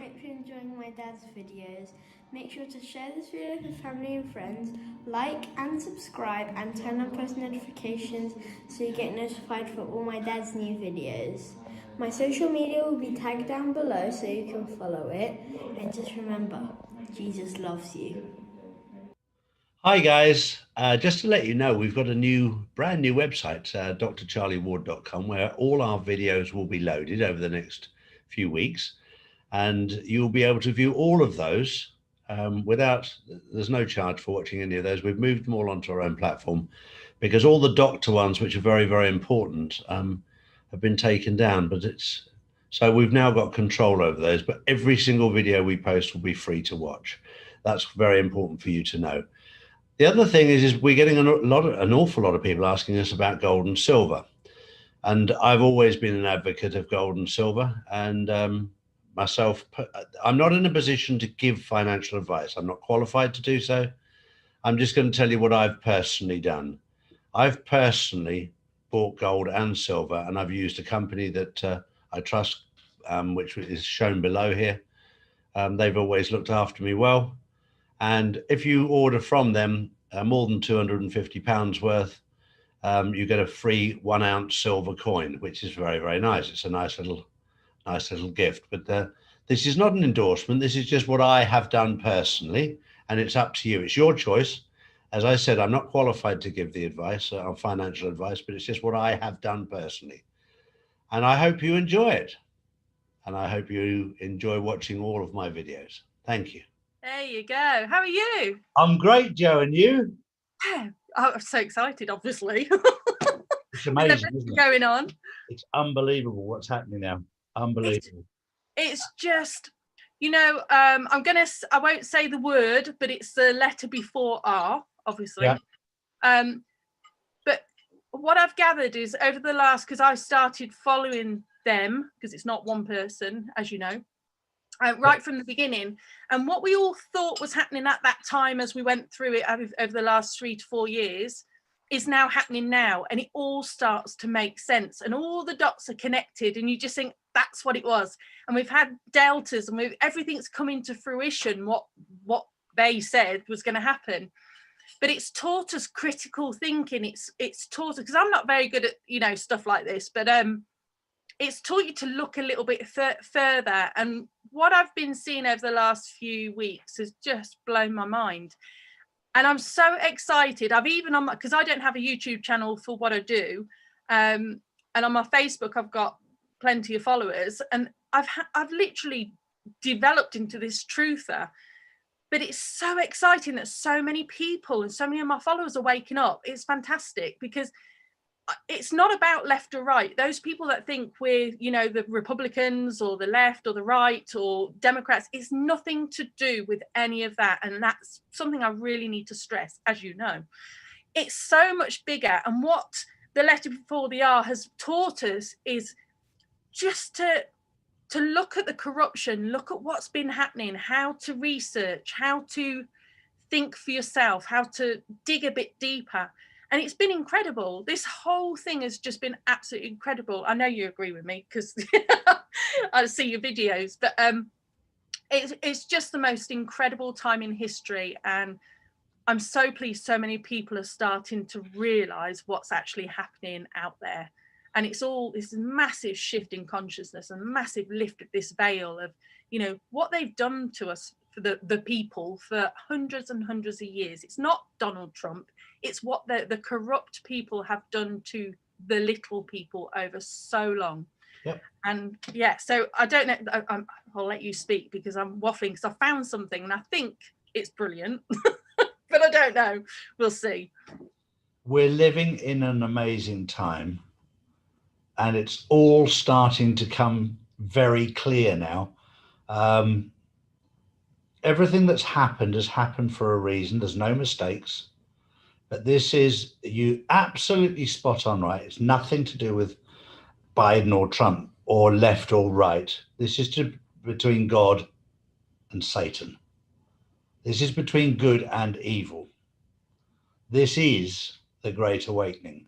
hope you're enjoying my dad's videos. Make sure to share this video with family and friends, like and subscribe, and turn on post notifications so you get notified for all my dad's new videos. My social media will be tagged down below so you can follow it. And just remember, Jesus loves you. Hi guys, just to let you know, we've got a brand new website, drcharlieward.com, where all our videos will be loaded over the next few weeks, and you'll be able to view all of those there's no charge for watching any of those. We've moved them all onto our own platform because all the doctor ones, which are very, very important, have been taken down, so we've now got control over those, but every single video we post will be free to watch. That's very important for you to know. The other thing is we're getting an awful lot of people asking us about gold and silver. And I've always been an advocate of gold and silver. And myself, I'm not in a position to give financial advice. I'm not qualified to do so. I'm just going to tell you what I've personally done. I've personally bought gold and silver, and I've used a company that I trust, which is shown below here. They've always looked after me well. And if you order from them more than £250 worth, you get a free 1 ounce silver coin, which is very, very nice. It's a nice little gift. But this is not an endorsement. This is just what I have done personally, and it's up to you. It's your choice. As I said, I'm not qualified to give the advice or financial advice, but it's just what I have done personally. And I hope you enjoy it. And I hope you enjoy watching all of my videos. Thank you. There you go. How are you? I'm great, Joe, and you? Oh, I'm so excited, obviously. It's amazing, isn't it? Going on. It's unbelievable what's happening now. Unbelievable. It's just, I won't say the word, but it's the letter before R, obviously. Yeah. But what I've gathered is over the last, because I started following them, because it's not one person, as you know. Right from the beginning, and what we all thought was happening at that time as we went through it over the last 3 to 4 years is now happening now, and it all starts to make sense, and all the dots are connected, and you just think that's what it was. And we've had deltas, and everything's coming to fruition what they said was going to happen. But it's taught us critical thinking. It's taught us, because I'm not very good at stuff like this, but it's taught you to look a little bit further. And what I've been seeing over the last few weeks has just blown my mind. And I'm so excited. I've even because I don't have a YouTube channel for what I do. And on my Facebook, I've got plenty of followers. And I've literally developed into this truther. But it's so exciting that so many people and so many of my followers are waking up. It's fantastic, because it's not about left or right. Those people that think we're, the Republicans or the left or the right or Democrats, it's nothing to do with any of that. And that's something I really need to stress, as you know. It's so much bigger. And what the letter before the R has taught us is just to look at the corruption, look at what's been happening, how to research, how to think for yourself, how to dig a bit deeper. And it's been incredible. This whole thing has just been absolutely incredible. I know you agree with me because I see your videos, but it's just the most incredible time in history. And I'm so pleased so many people are starting to realize what's actually happening out there. And it's all this massive shift in consciousness and massive lift of this veil of, what they've done to us, for the people, for hundreds and hundreds of years. It's not Donald Trump. It's what the corrupt people have done to the little people over so long. Yep. And yeah, so I don't know. I'll let you speak because I'm waffling, because I found something and I think it's brilliant, but I don't know. We'll see. We're living in an amazing time, and it's all starting to come very clear now. Everything that's happened has happened for a reason. There's no mistakes. But this is, you absolutely spot on right. It's nothing to do with Biden or Trump or left or right. This is between God and Satan. This is between good and evil. This is the Great Awakening.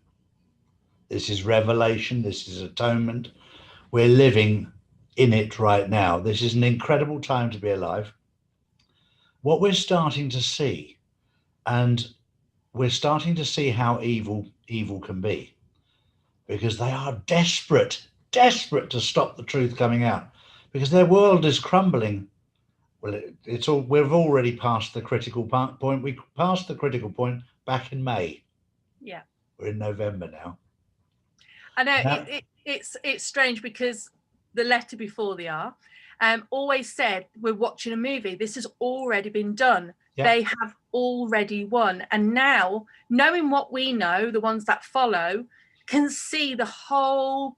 This is revelation. This is atonement. We're living in it right now. This is an incredible time to be alive. What we're starting to see, and we're starting to see how evil can be, because they are desperate to stop the truth coming out, because their world is crumbling. Well, we've already passed the critical point. We passed the critical point back in May. Yeah. We're in November now. I know it's strange, because the letter before the R always said, we're watching a movie. This has already been done. Yeah. They have already won. And now, knowing what we know, the ones that follow can see the whole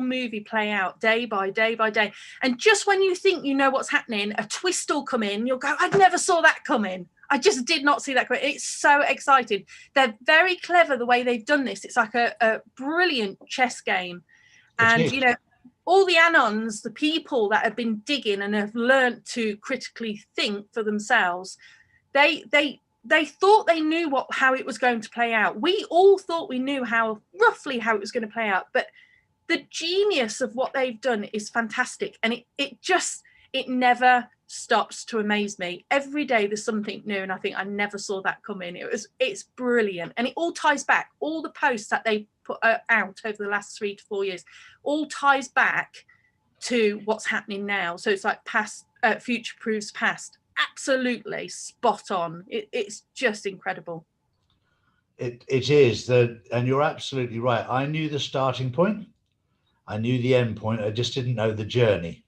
movie play out day by day by day. And just when you think you know what's happening, a twist will come in. You'll go, I never saw that coming. I just did not see that coming. It's so exciting. They're very clever the way they've done this. It's like a brilliant chess game. And, you know, all the Anons, the people that have been digging and have learned to critically think for themselves, they thought they knew how it was going to play out. We all thought we knew roughly how it was going to play out, but the genius of what they've done is fantastic. And it never stops to amaze me. Every day there's something new, and I think I never saw that coming. It's brilliant. And it all ties back. All the posts that they put out over the last 3 to 4 years all ties back to what's happening now. So it's like future proves past. Absolutely spot on. It's just incredible. It is and you're absolutely right. I knew the starting point, I knew the end point, I just didn't know the journey.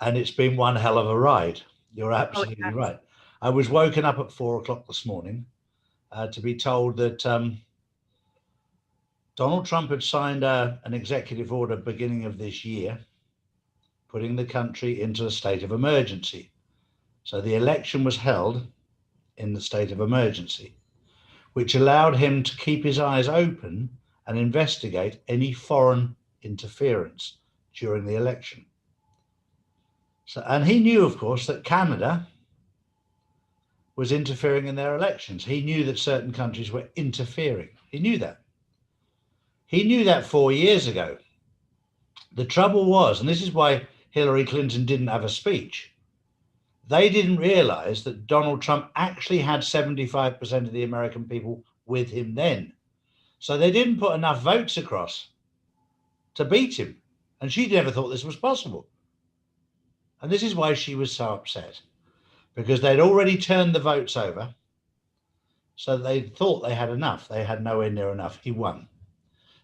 And it's been one hell of a ride. You're absolutely right. I was woken up at 4 o'clock this morning to be told that Donald Trump had signed an executive order beginning of this year, putting the country into a state of emergency. So the election was held in the state of emergency, which allowed him to keep his eyes open and investigate any foreign interference during the election. So, and he knew, of course, that Canada was interfering in their elections. He knew that certain countries were interfering. He knew that. He knew that 4 years ago. The trouble was, and this is why Hillary Clinton didn't have a speech, they didn't realize that Donald Trump actually had 75% of the American people with him then. So they didn't put enough votes across to beat him. And she never thought this was possible. And this is why she was so upset, because they'd already turned the votes over. So they thought they had enough. They had nowhere near enough. He won.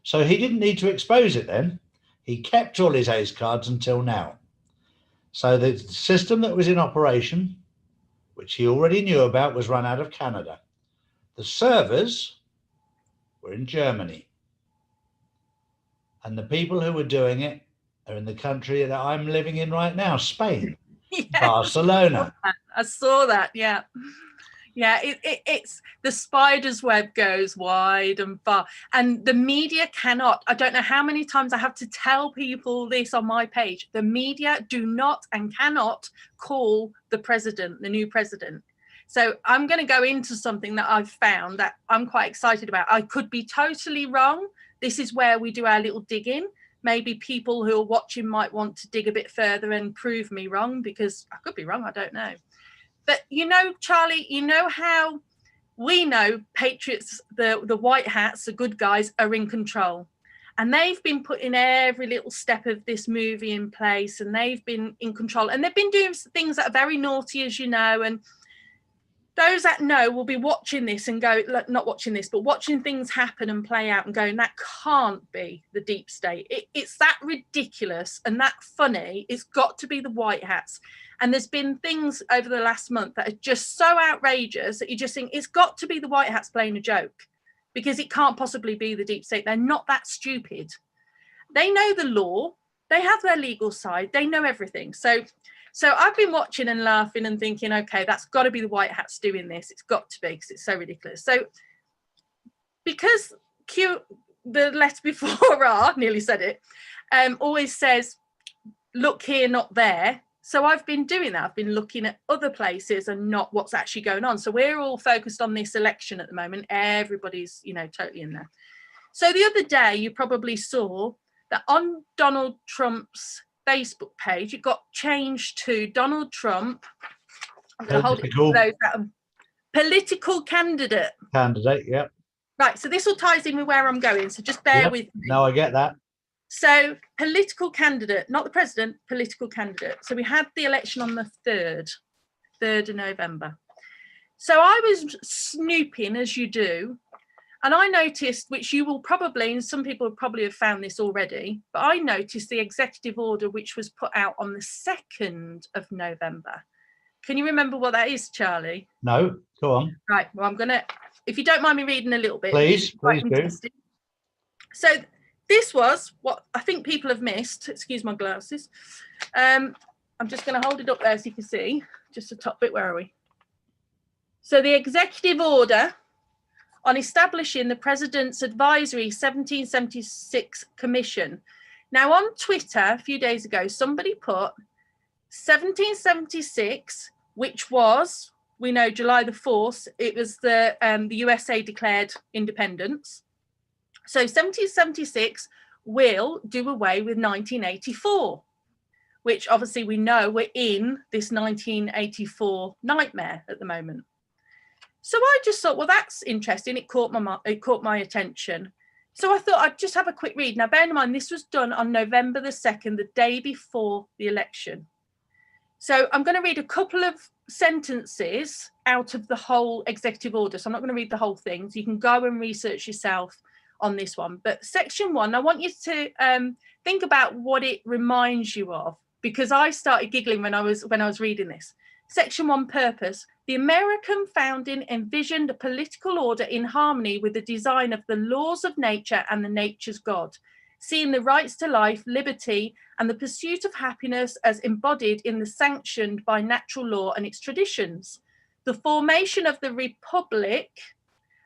So he didn't need to expose it then. He kept all his ace cards until now. So the system that was in operation, which he already knew about, was run out of Canada. The servers were in Germany. And the people who were doing it are in the country that I'm living in right now, Spain, Barcelona. I saw that, yeah. Yeah, it's the spider's web goes wide and far, and the media cannot. I don't know how many times I have to tell people this on my page. The media do not and cannot call the president, the new president. So I'm going to go into something that I've found that I'm quite excited about. I could be totally wrong. This is where we do our little digging. Maybe people who are watching might want to dig a bit further and prove me wrong, because I could be wrong. I don't know. But, you know, Charlie, you know how we know Patriots, the white hats, the good guys, are in control. And they've been putting every little step of this movie in place, and they've been in control. And they've been doing things that are very naughty, as you know. And those that know will be watching this and go, not watching this, but watching things happen and play out and going, that can't be the deep state. It's that ridiculous and that funny. It's got to be the white hats. And there's been things over the last month that are just so outrageous that you just think it's got to be the white hats playing a joke, because it can't possibly be the deep state. They're not that stupid. They know the law. They have their legal side. They know everything. So I've been watching and laughing and thinking, okay, that's got to be the white hats doing this. It's got to be, because it's so ridiculous. So because the letter before R, nearly said it, always says, look here, not there. So I've been doing that. I've been looking at other places and not what's actually going on. So we're all focused on this election at the moment. Everybody's, totally in there. So the other day, you probably saw that on Donald Trump's Facebook page, it got changed to Donald Trump. I'm going to hold it for those that are political candidate. Candidate, yeah. Right, so this all ties in with where I'm going, so just bear with me. No, I get that. So political candidate, not the president, political candidate. So we had the election on the 3rd of November. So I was snooping, as you do, and I noticed, which you will probably, and some people probably have found this already, but I noticed the executive order which was put out on the 2nd of November. Can you remember what that is, Charlie? No, go on. Right, well, I'm going to, if you don't mind me reading a little bit. Please do. So this was what I think people have missed. Excuse my glasses. I'm just going to hold it up there so you can see. Just the top bit, where are we? So the executive order on establishing the President's Advisory 1776 Commission. Now on Twitter, a few days ago, somebody put 1776, which was, we know, July the 4th, it was the USA declared independence. So 1776 will do away with 1984, which obviously we know we're in this 1984 nightmare at the moment. So I just thought, well, that's interesting. It caught my attention. So I thought I'd just have a quick read. Now, bear in mind, this was done on November the 2nd, the day before the election. So I'm going to read a couple of sentences out of the whole executive order. So I'm not going to read the whole thing. So you can go and research yourself on this one. But section 1, I want you to think about what it reminds you of, because I started giggling when I was reading this. Section 1, purpose. The American founding envisioned a political order in harmony with the design of the laws of nature and the nature's God, seeing the rights to life, liberty, and the pursuit of happiness as embodied in the sanctioned by natural law and its traditions. The formation of the Republic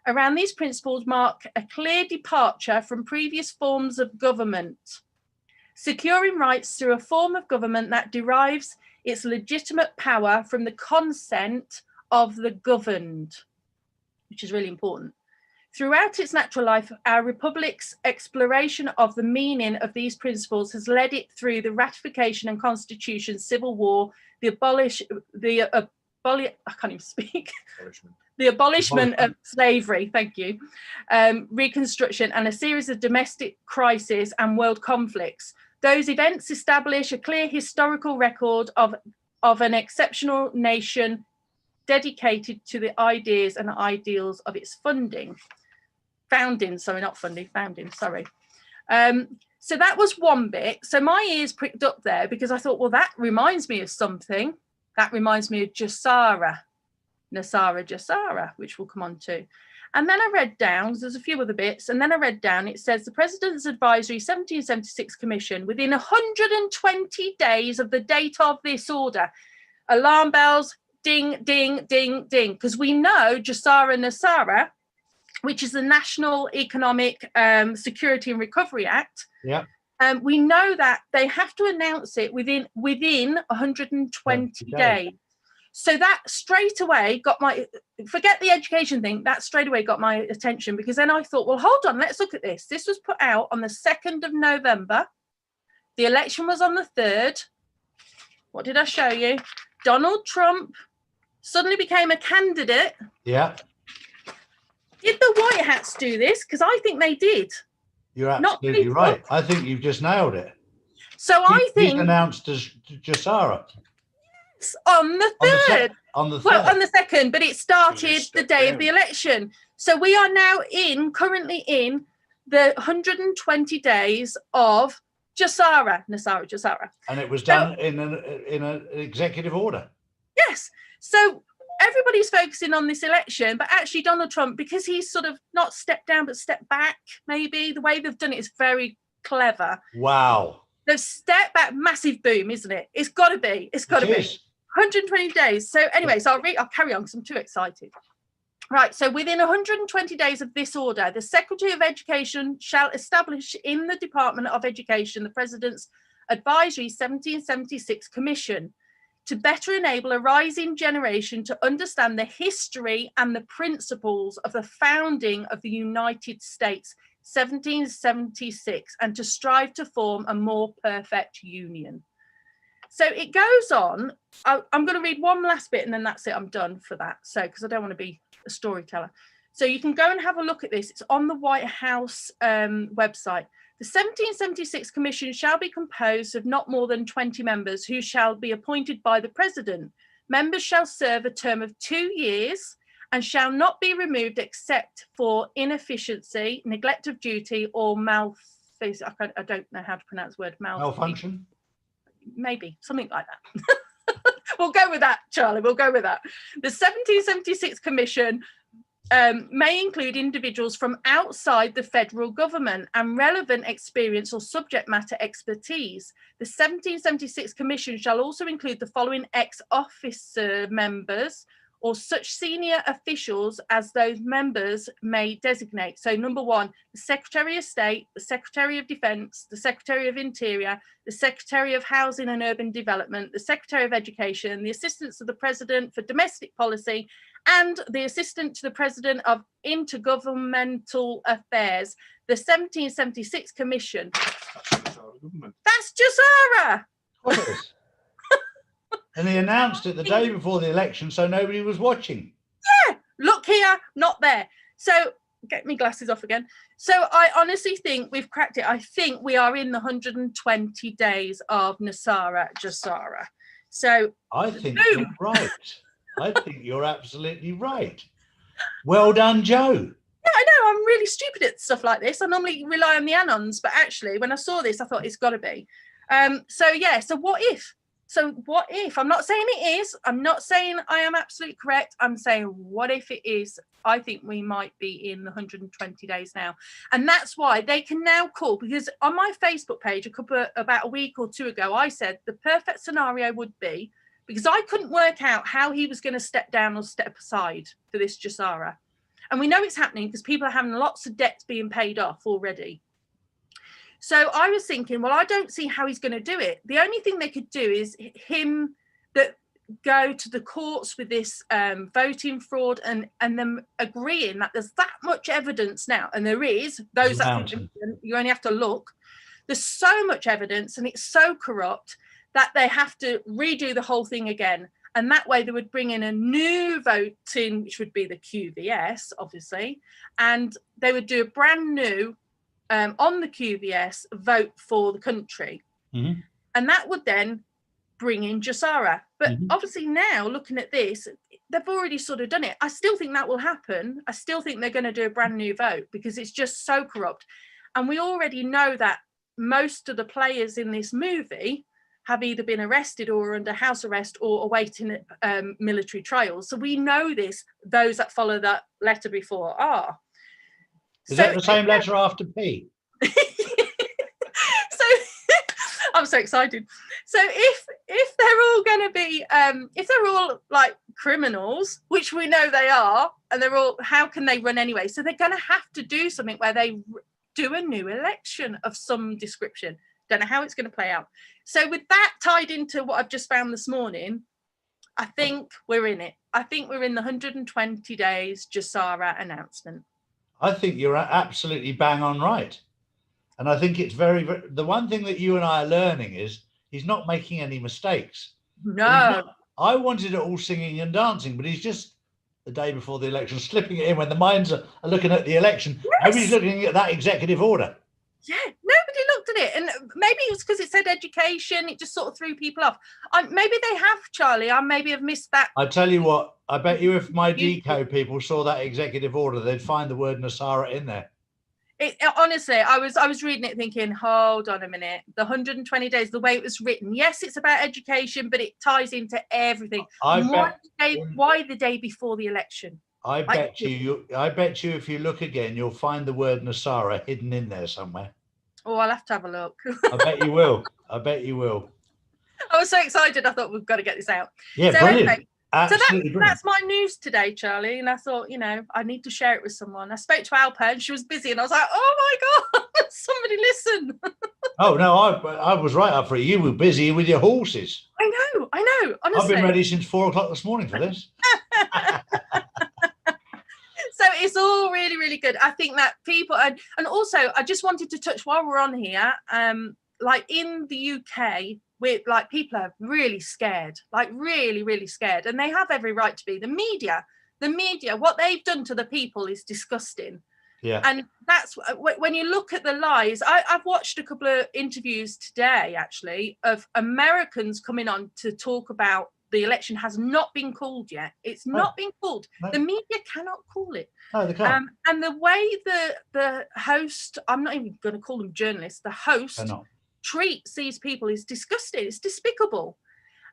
around these principles mark a clear departure from previous forms of government, securing rights through a form of government that derives its legitimate power from the consent of the governed, which is really important. Throughout its natural life, our republic's exploration of the meaning of these principles has led it through the ratification and constitution, civil war, the abolishment of slavery, thank you, reconstruction, and a series of domestic crises and world conflicts. Those events establish a clear historical record of an exceptional nation dedicated to the ideas and ideals of its founding. So that was one bit. So my ears pricked up there because I thought, well, that reminds me of something. That reminds me of Jassara, which we'll come on to. And then I read down, there's a few other bits, and then I read down, it says the President's Advisory 1776 Commission, within 120 days of the date of this order, alarm bells, ding, ding, ding, ding, because we know Jassara NESARA, which is the National Economic Security and Recovery Act. Yeah. We know that they have to announce it within 120 days. So that straight away got forget the education thing, that straight away got my attention, because then I thought, well, hold on, let's look at this. This was put out on the 2nd of November. The election was on the 3rd. What did I show you? Donald Trump suddenly became a candidate. Yeah. Did the White Hats do this? Because I think they did. You're absolutely right. I think you've just nailed it. So I think he's announced as Jassara. On the 3rd. On the 3rd. Well, on the 2nd, but it started the day of the election. So we are now currently in the 120 days of Jassara. And it was done in an executive order. Yes. So everybody's focusing on this election, but actually Donald Trump, because he's sort of not stepped down, but stepped back, maybe. The way they've done it is very clever. Wow. They've stepped back, massive boom, isn't it? It's got to be. It's got to be. 120 days. So anyway, so I'll carry on because I'm too excited. Right, so within 120 days of this order, the Secretary of Education shall establish in the Department of Education the President's Advisory 1776 Commission to better enable a rising generation to understand the history and the principles of the founding of the United States. 1776, and to strive to form a more perfect union. So it goes on. I'm going to read one last bit and then that's it. I'm done for that. So, because I don't want to be a storyteller. So you can go and have a look at this. It's on the White House website. The 1776 Commission shall be composed of not more than 20 members who shall be appointed by the President. Members shall serve a term of 2 years and shall not be removed except for inefficiency, neglect of duty, or I don't know how to pronounce the word Malfunction? Maybe, something like that. We'll go with that, Charlie, we'll go with that. The 1776 Commission may include individuals from outside the federal government and relevant experience or subject matter expertise. The 1776 Commission shall also include the following ex-officer members or such senior officials as those members may designate. So number 1, the Secretary of State, the Secretary of Defense, the Secretary of Interior, the Secretary of Housing and Urban Development, the Secretary of Education, the Assistant to the President for Domestic Policy, and the Assistant to the President of Intergovernmental Affairs. The 1776 Commission. That's Jassara. Of course. And he announced it the day before the election, so nobody was watching. Yeah, look here, not there. So get me glasses off again. So I honestly think we've cracked it. I think we are in the 120 days of NESARA Jassara. So I think you're right. I think you're absolutely right. Well done, Joe. Yeah, I know. I'm really stupid at stuff like this. I normally rely on the anons, but actually, when I saw this, I thought it's got to be. So what if? So what if? I'm not saying it is. I'm not saying I am absolutely correct. I'm saying what if it is? I think we might be in the 120 days now. And that's why they can now call, because on my Facebook page about a week or 2 ago, I said the perfect scenario would be, because I couldn't work out how he was going to step down or step aside for this Jassara. And we know it's happening because people are having lots of debts being paid off already. So I was thinking, well, I don't see how he's going to do it. The only thing they could do is him that go to the courts with this voting fraud and them agreeing that there's that much evidence now. And there is, those that you only have to look. There's so much evidence and it's so corrupt that they have to redo the whole thing again. And that way they would bring in a new voting, which would be the QVS, obviously. And they would do a brand new on the QVS vote for the country. Mm-hmm. And that would then bring in Jassara. But obviously now looking at this, they've already sort of done it. I still think that will happen. I still think they're going to do a brand new vote because it's just so corrupt. And we already know that most of the players in this movie have either been arrested or under house arrest or awaiting military trials. So we know this, those that follow that letter before are. Is that the same letter after P? So I'm so excited. So if they're all going to be, if they're all like criminals, which we know they are, and they're all, how can they run anyway? So they're going to have to do something where they do a new election of some description. Don't know how it's going to play out. So with that tied into what I've just found this morning, I think we're in it. I think we're in the 120 days Jassara announcement. I think you're absolutely bang on right. And I think it's the one thing that you and I are learning is he's not making any mistakes. No. I wanted it all singing and dancing, but he's just the day before the election slipping it in when the minds are looking at the election. Yes. Nobody's looking at that executive order. Yeah, nobody looked at it. And maybe it was because it said education. It just sort of threw people off. Maybe they have, Charlie. I maybe have missed that. I tell you what, I bet you if my DCO people saw that executive order, they'd find the word NESARA in there. Honestly, I was reading it thinking, hold on a minute. The 120 days, the way it was written. Yes, it's about education, but it ties into everything. Why the day before the election? I bet you if you look again, you'll find the word NESARA hidden in there somewhere. Oh, I'll have to have a look. I bet you will. I bet you will. I was so excited. I thought we've got to get this out. Yeah, so brilliant. Anyway, absolutely brilliant. That's my news today, Charlie. And I thought, I need to share it with someone. I spoke to Alpa and she was busy and I was like, oh my God, somebody listen. Oh, no, I was right up for it. You were busy with your horses. I know. Honestly. I've been ready since 4 o'clock this morning for this. So it's all really, really good. I think that people, and also I just wanted to touch while we're on here, like in the UK, we're like, people are really scared, like really, really scared, and they have every right to be. The media, what they've done to the people is disgusting. Yeah. And that's when you look at the lies. I've watched a couple of interviews today, actually, of Americans coming on to talk about the election has not been called yet. It's not been called. No. The media cannot call it. No, they can't. And the way the host, I'm not even going to call them journalists, the host treats these people is disgusting. It's despicable.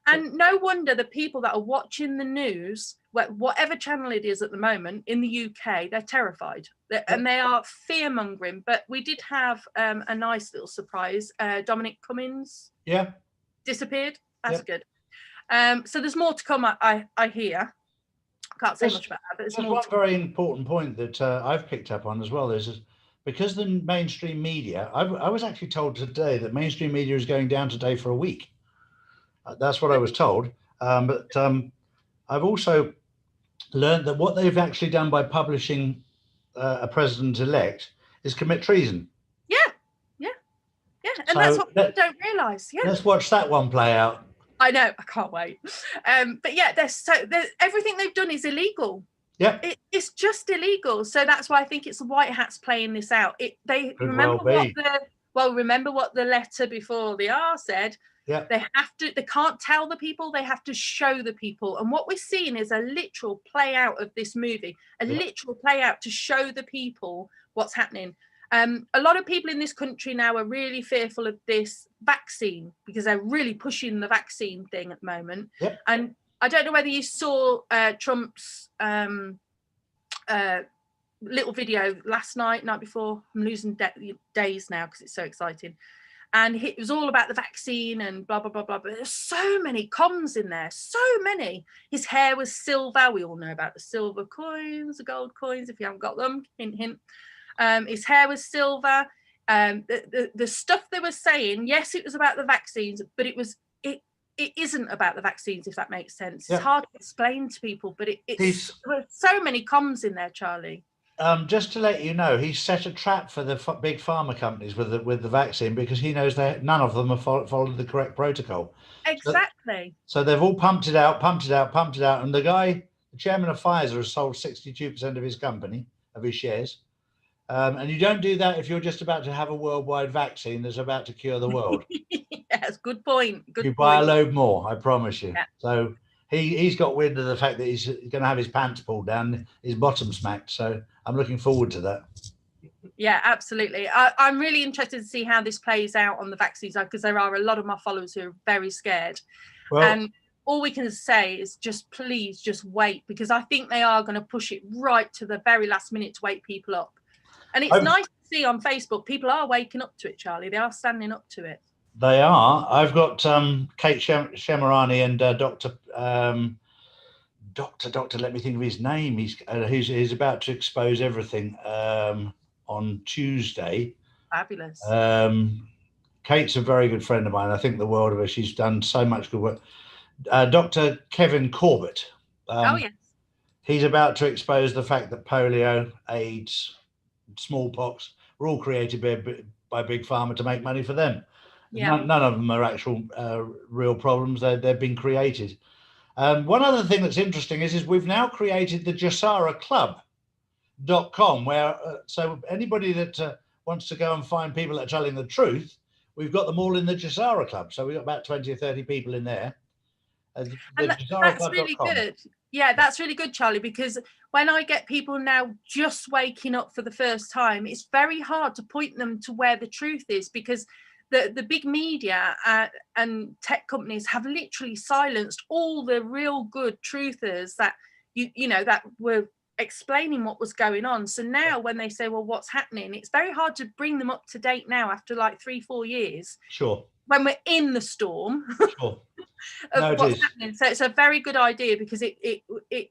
And no wonder the people that are watching the news, whatever channel it is at the moment in the UK, they're terrified and they are fear-mongering. But we did have a nice little surprise. Dominic Cummings disappeared. That's good. So there's more to come, I hear. I can't say much about that, but there's more. One very important point that I've picked up on as well is because the mainstream media, I was actually told today that mainstream media is going down today for a week. That's what I was told. But I've also learned that what they've actually done by publishing a president-elect is commit treason. Yeah. And so that's what people don't realise. Yeah. Let's watch that one play out. I know, I can't wait. But yeah, everything they've done is illegal. Yeah, it's just illegal. So that's why I think it's the White Hats playing this out. Remember what the letter before the R said. Yeah, they can't tell the people, they have to show the people. And what we're seeing is a literal play out of this movie, literal play out to show the people what's happening. A lot of people in this country now are really fearful of this vaccine because they're really pushing the vaccine thing at the moment. Yep. And I don't know whether you saw Trump's little video night before. I'm losing days now because it's so exciting. And it was all about the vaccine and blah, blah, blah, blah. But there's so many comms in there, so many. His hair was silver. We all know about the silver coins, the gold coins, if you haven't got them, hint, hint. His hair was silver. The stuff they were saying, yes, it was about the vaccines, but it isn't about the vaccines, if that makes sense. It's hard to explain to people, but there's so many comms in there, Charlie. Just to let you know, he's set a trap for the big pharma companies with the vaccine because he knows that none of them have followed the correct protocol. Exactly. So they've all pumped it out, and the chairman of Pfizer, has sold 62% of his company, of his shares. And you don't do that if you're just about to have a worldwide vaccine that's about to cure the world. Yes, good point. Buy a load more, I promise you. Yeah. So he's got wind of the fact that he's going to have his pants pulled down, his bottom smacked. So I'm looking forward to that. Yeah, absolutely. I'm really interested to see how this plays out on the vaccines because there are a lot of my followers who are very scared. Well, and all we can say is please just wait, because I think they are going to push it right to the very last minute to wake people up. And it's nice to see on Facebook, people are waking up to it, Charlie. They are standing up to it. They are. I've got Kate Shemirani and Doctor, let me think of his name. He's about to expose everything on Tuesday. Fabulous. Kate's a very good friend of mine. I think the world of her. She's done so much good work. Dr. Kevin Corbett. Yes. He's about to expose the fact that polio, AIDS, smallpox were all created by Big Pharma to make money for them. Yeah. None of them are actual real problems. They've been created. One other thing that's interesting is we've now created the JasaraClub.com, where so anybody that wants to go and find people that are telling the truth, we've got them all in the Jasara Club. So we've got about 20 or 30 people in there. And that's really good. Yeah, that's really good, Charlie, because when I get people now just waking up for the first time, it's very hard to point them to where the truth is, because the big media and tech companies have literally silenced all the real good truthers that that were explaining what was going on. So now when they say, well, what's happening, it's very hard to bring them up to date now after like 3-4 years. Sure. When we're in the storm. Sure. Of what's happening. So it's a very good idea, because it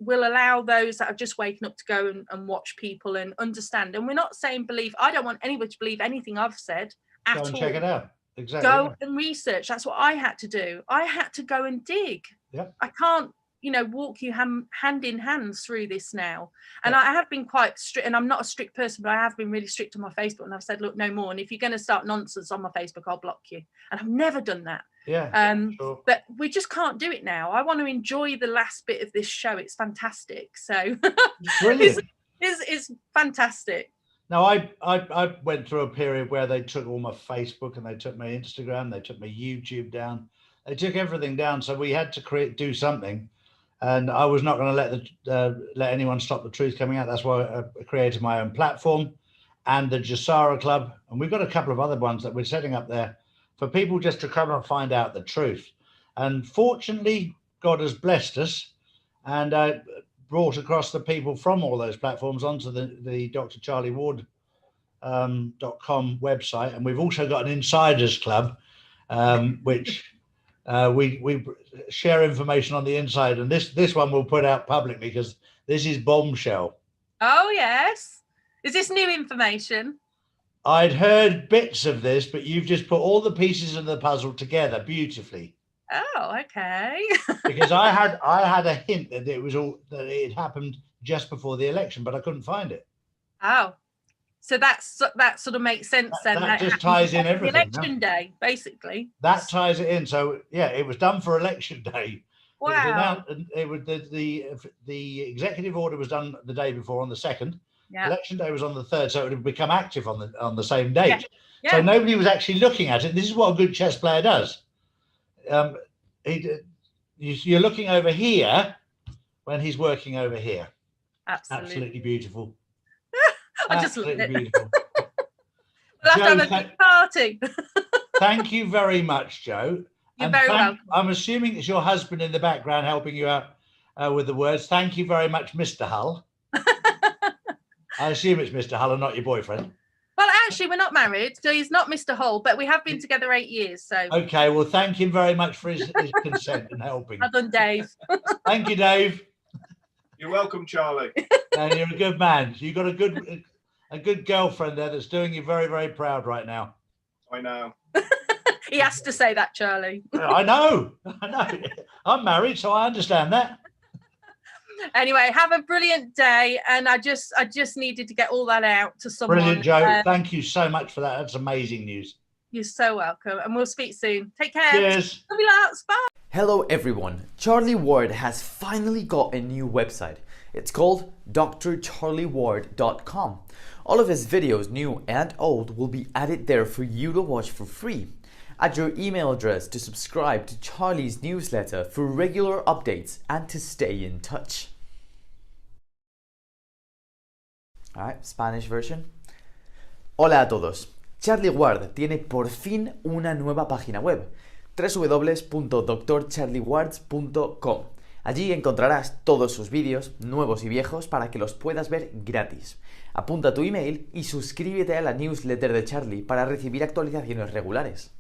will allow those that are just waking up to go and watch people and understand. And we're not saying I don't want anybody to believe anything I've said at all. Go and check it out. Exactly. Go and research. That's what I had to do. I had to go and dig. Yeah. I can't, walk you hand in hand through this now. And I have been quite strict, and I'm not a strict person, but I have been really strict on my Facebook, and I've said, look, no more. And if you're going to start nonsense on my Facebook, I'll block you. And I've never done that. Yeah. Sure. But we just can't do it now. I want to enjoy the last bit of this show. It's fantastic. So Brilliant. it's fantastic. Now, I went through a period where they took all my Facebook and they took my Instagram, they took my YouTube down. They took everything down, so we had to do something, and I was not going to let anyone stop the truth coming out. That's why I created my own platform and the Jasara Club, and we've got a couple of other ones that we're setting up there for people just to come and find out the truth. And fortunately, God has blessed us and brought across the people from all those platforms onto the drcharlieward.com website, and we've also got an insiders club, which we share information on the inside, and this one we'll put out publicly because this is bombshell. Oh yes, is this new information? I'd heard bits of this, but you've just put all the pieces of the puzzle together beautifully. Oh, okay. Because I had a hint that it happened just before the election, but I couldn't find it. Oh, so that sort of makes sense then. That just ties in everything. Election day, basically. That ties it in. So yeah, it was done for election day. Wow. It was the executive order was done the day before on the 2nd. Yeah. Election day was on the 3rd, so it would become active on the same date. Yeah. Yeah. So nobody was actually looking at it. This is what a good chess player does. You're looking over here when he's working over here. Absolutely beautiful. I just loved it. Beautiful. We'll have to have a big party. Thank you very much, Joe. You're very welcome. I'm assuming it's your husband in the background helping you out with the words. Thank you very much, Mr. Hull. I assume it's Mr. Hull and not your boyfriend. Well, actually, we're not married, so he's not Mr. Hull, but we have been together 8 years. So okay, well, thank him very much for his consent and helping. Well done, Dave. Thank you, Dave. You're welcome, Charlie. And you're a good man. You've got a good girlfriend there that's doing you very, very proud right now. I know. He has to say that, Charlie. I know. I'm married, so I understand that. Anyway, have a brilliant day, and I just needed to get all that out to someone. Brilliant, Joe. Thank you so much for that. That's amazing news. You're so welcome, and we'll speak soon. Take care. Cheers. Love you lots. Bye. Hello everyone, Charlie Ward has finally got a new website. It's called drcharlieward.com. All of his videos, new and old, will be added there for you to watch for free. Add your email address to subscribe to Charlie's newsletter for regular updates and to stay in touch. Alright, Spanish version. Hola a todos. Charlie Ward tiene por fin una nueva página web, www.drcharliewards.com. Allí encontrarás todos sus vídeos, nuevos y viejos, para que los puedas ver gratis. Apunta tu email y suscríbete a la newsletter de Charlie para recibir actualizaciones regulares.